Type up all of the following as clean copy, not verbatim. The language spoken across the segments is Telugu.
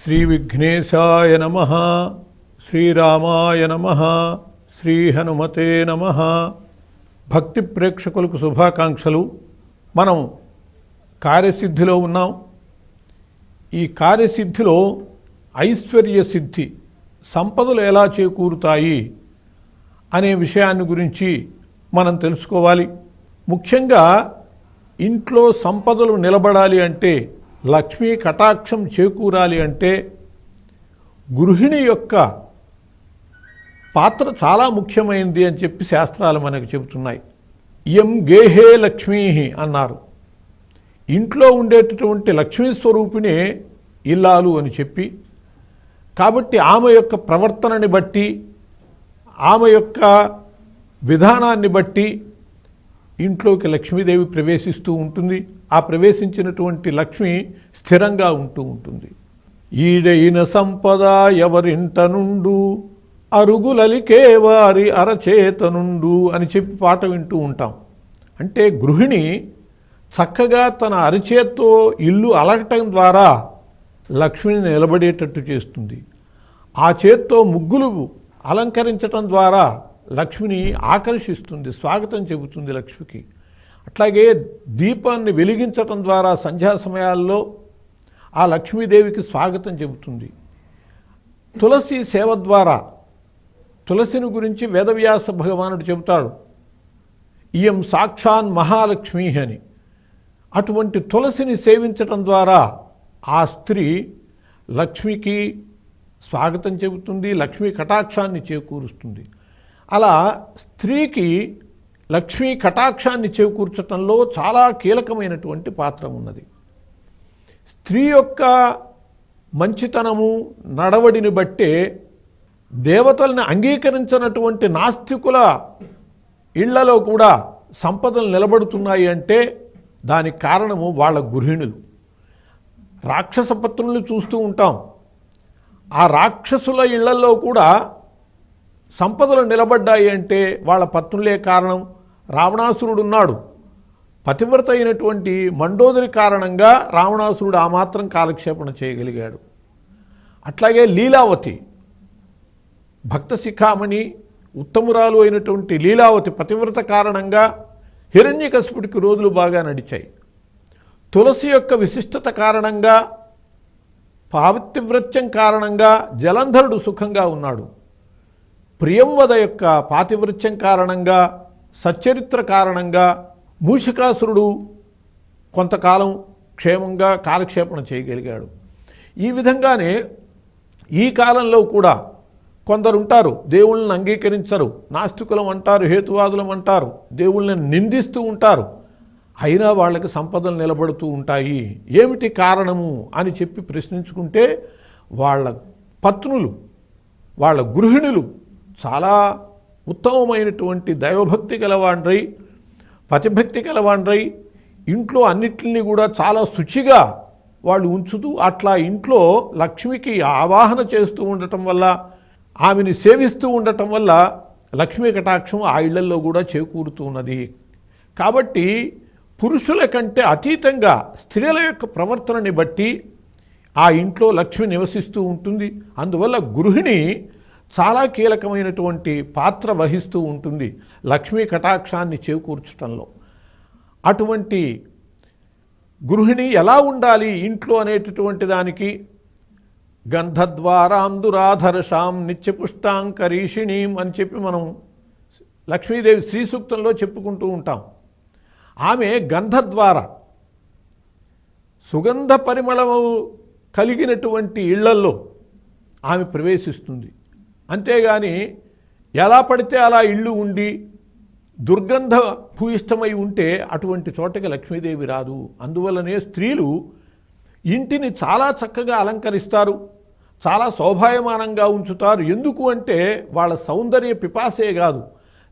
శ్రీ విఘ్నేశాయ నమః, శ్రీరామాయ నమః, శ్రీ హనుమతే నమః. భక్తి ప్రేక్షకులకు శుభాకాంక్షలు. మనం కార్యసిద్ధిలో ఉన్నాం. ఈ కార్యసిద్ధిలో ఐశ్వర్య సిద్ధి, సంపదలు ఎలా చేకూరుతాయి అనే విషయాన్ని గురించి మనం తెలుసుకోవాలి. ముఖ్యంగా ఇంట్లో సంపదలు నిలబడాలి అంటే, లక్ష్మీ కటాక్షం చేకూరాలి అంటే గృహిణి యొక్క పాత్ర చాలా ముఖ్యమైనది అని చెప్పి శాస్త్రాలు మనకు చెబుతున్నాయి. ఇయం గేహే లక్ష్మీ అన్నారు. ఇంట్లో ఉండేటటువంటి లక్ష్మీ స్వరూపిణే ఇల్లాలు అని చెప్పి, కాబట్టి ఆమె యొక్క ప్రవర్తనని బట్టి, ఆమె యొక్క విధానాన్ని బట్టి ఇంట్లోకి లక్ష్మీదేవి ప్రవేశిస్తూ ఉంటుంది. ఆ ప్రవేశించినటువంటి లక్ష్మి స్థిరంగా ఉంటూ ఉంటుంది. ఈడైన సంపద ఎవరింట నుండు, అరుగులలికే వారి అరచేత నుండు అని చెప్పి పాట వింటూ ఉంటాం. అంటే గృహిణి చక్కగా తన అరచేత్తో ఇల్లు అలగటం ద్వారా లక్ష్మిని నిలబడేటట్టు చేస్తుంది. ఆ చేత్తో ముగ్గులు అలంకరించటం ద్వారా లక్ష్మిని ఆకర్షిస్తుంది, స్వాగతం చెబుతుంది లక్ష్మికి. అట్లాగే దీపాన్ని వెలిగించటం ద్వారా సంధ్యా సమయాల్లో ఆ లక్ష్మీదేవికి స్వాగతం చెబుతుంది. తులసి సేవ ద్వారా, తులసిని గురించి వేదవ్యాస భగవానుడు చెబుతాడు, ఇయం సాక్షాన్ మహాలక్ష్మి అని. అటువంటి తులసిని సేవించటం ద్వారా ఆ స్త్రీ లక్ష్మికి స్వాగతం చెబుతుంది, లక్ష్మీ కటాక్షాన్ని చేకూరుస్తుంది. అలా స్త్రీకి లక్ష్మీ కటాక్షాన్ని చేకూర్చటంలో చాలా కీలకమైనటువంటి పాత్ర ఉన్నది. స్త్రీ యొక్క మంచితనము, నడవడిని బట్టే దేవతల్ని అంగీకరించినటువంటి నాస్తికుల ఇళ్లలో కూడా సంపదలు నిలబడుతున్నాయి అంటే దానికి కారణము వాళ్ళ గృహిణులు. రాక్షస పత్నులు చూస్తూ ఉంటాం. ఆ రాక్షసుల ఇళ్లలో కూడా సంపదలు నిలబడ్డాయి అంటే వాళ్ళ పత్నులే కారణం. రావణాసురుడు ఉన్నాడు. పతివ్రత అయినటువంటి మండోదరి కారణంగా రావణాసురుడు ఆ మాత్రం కాలక్షేపణ చేయగలిగాడు. అట్లాగే లీలావతి, భక్త శిఖామణి, ఉత్తమురాలు అయినటువంటి లీలావతి పతివ్రత కారణంగా హిరణ్యకశిపుడికి రోజులు బాగా నడిచాయి. తులసి యొక్క విశిష్టత కారణంగా, పాతివ్రత్యం కారణంగా జలంధరుడు సుఖంగా ఉన్నాడు. ప్రియంవద యొక్క పాతివృత్యం కారణంగా, సచ్చరిత్ర కారణంగా మూషికాసురుడు కొంతకాలం క్షేమంగా కాలక్షేపణ చేయగలిగాడు. ఈ విధంగానే ఈ కాలంలో కూడా కొందరుంటారు, దేవుళ్ళని అంగీకరించరు, నాస్తికులం అంటారు, హేతువాదులం అంటారు, దేవుళ్ళని నిందిస్తూ ఉంటారు. అయినా వాళ్ళకి సంపదలు నిలబడుతూ ఉంటాయి. ఏమిటి కారణము అని చెప్పి ప్రశ్నించుకుంటే వాళ్ళ పత్నులు, వాళ్ళ గృహిణులు చాలా ఉత్తమమైనటువంటి దైవభక్తి గలవాండ్రై, పతిభక్తి గలవాండ్రై, ఇంట్లో అన్నిటిని కూడా చాలా శుచిగా వాళ్ళు ఉంచుతూ అట్లా ఇంట్లో లక్ష్మికి ఆవాహన చేస్తూ ఉండటం వల్ల, ఆమెని సేవిస్తూ ఉండటం వల్ల లక్ష్మీ కటాక్షం ఆ ఇళ్లల్లో కూడా చేకూరుతూ ఉన్నది. కాబట్టి పురుషుల కంటే అతీతంగా స్త్రీల యొక్క ప్రవర్తనని బట్టి ఆ ఇంట్లో లక్ష్మి నివసిస్తూ ఉంటుంది. అందువల్ల గృహిణి చాలా కీలకమైనటువంటి పాత్ర వహిస్తూ ఉంటుంది లక్ష్మీ కటాక్షాన్ని చేకూర్చడంలో. అటువంటి గృహిణి ఎలా ఉండాలి ఇంట్లో అనేటటువంటి దానికి గంధద్వారాందురాధర్షాం నిత్యపుష్టాంకరీషిణీం అని చెప్పి మనం లక్ష్మీదేవి శ్రీ సూక్తంలో చెప్పుకుంటూ ఉంటాం. ఆమె గంధద్వార, సుగంధ పరిమళము కలిగినటువంటి ఇళ్లల్లో ఆమె ప్రవేశిస్తుంది. అంతేగాని ఎలా పడితే అలా ఇళ్ళు ఉండి దుర్గంధ భూయిష్టమై ఉంటే అటువంటి చోటకి లక్ష్మీదేవి రాదు. అందువల్లనే స్త్రీలు ఇంటిని చాలా చక్కగా అలంకరిస్తారు, చాలా శోభాయమానంగా ఉంచుతారు. ఎందుకు అంటే వాళ్ళ సౌందర్య పిపాసే కాదు,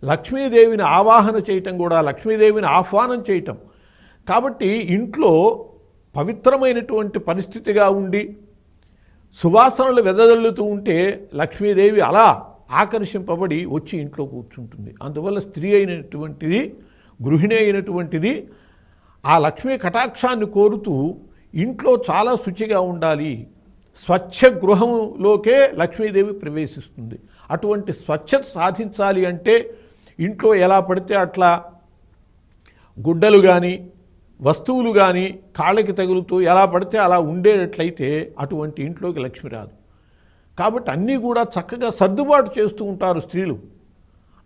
లక్ష్మీదేవిని ఆవాహన చేయటం కూడా, లక్ష్మీదేవిని ఆహ్వానం చేయటం. కాబట్టి ఇంట్లో పవిత్రమైనటువంటి పరిస్థితిగా ఉండి సువాసనలు వెదజల్లుతూ ఉంటే లక్ష్మీదేవి అలా ఆకర్షింపబడి వచ్చి ఇంట్లో కూర్చుంటుంది. అందువల్ల స్త్రీ అయినటువంటిది, గృహిణి అయినటువంటిది ఆ లక్ష్మీ కటాక్షాన్ని కోరుతూ ఇంట్లో చాలా శుచిగా ఉండాలి. స్వచ్ఛ గృహంలోకే లక్ష్మీదేవి ప్రవేశిస్తుంది. అటువంటి స్వచ్ఛత సాధించాలి అంటే ఇంట్లో ఎలా పడితే అట్లా గుడ్డలు కానీ వస్తువులు కానీ కాళ్ళకి తగులుతూ ఎలా పడితే అలా ఉండేటట్లయితే అటువంటి ఇంట్లోకి లక్ష్మి రాదు. కాబట్టి అన్నీ కూడా చక్కగా సర్దుబాటు చేస్తూ ఉంటారు స్త్రీలు.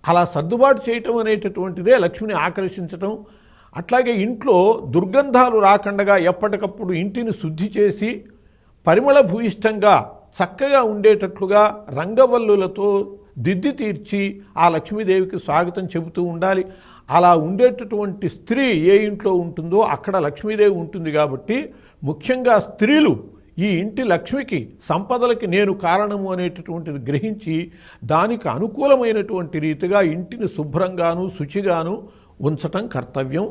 అలా సర్దుబాటు చేయటం అనేటటువంటిదే లక్ష్మిని ఆకర్షించటం. అట్లాగే ఇంట్లో దుర్గంధాలు రాకుండా ఎప్పటికప్పుడు ఇంటిని శుద్ధి చేసి పరిమళ భూయిష్టంగా చక్కగా ఉండేటట్లుగా రంగవల్లులతో దిద్ది తీర్చి ఆ లక్ష్మీదేవికి స్వాగతం చెబుతూ ఉండాలి. అలా ఉండేటటువంటి స్త్రీ ఏ ఇంట్లో ఉంటుందో అక్కడ లక్ష్మీదేవి ఉంటుంది. కాబట్టి ముఖ్యంగా స్త్రీలు ఈ ఇంటి లక్ష్మికి సంపదలకి నేను కారణము అనేటటువంటిది గ్రహించి దానికి అనుకూలమైనటువంటి రీతిగా ఇంటిని శుభ్రంగాను శుచిగాను ఉంచటం కర్తవ్యం.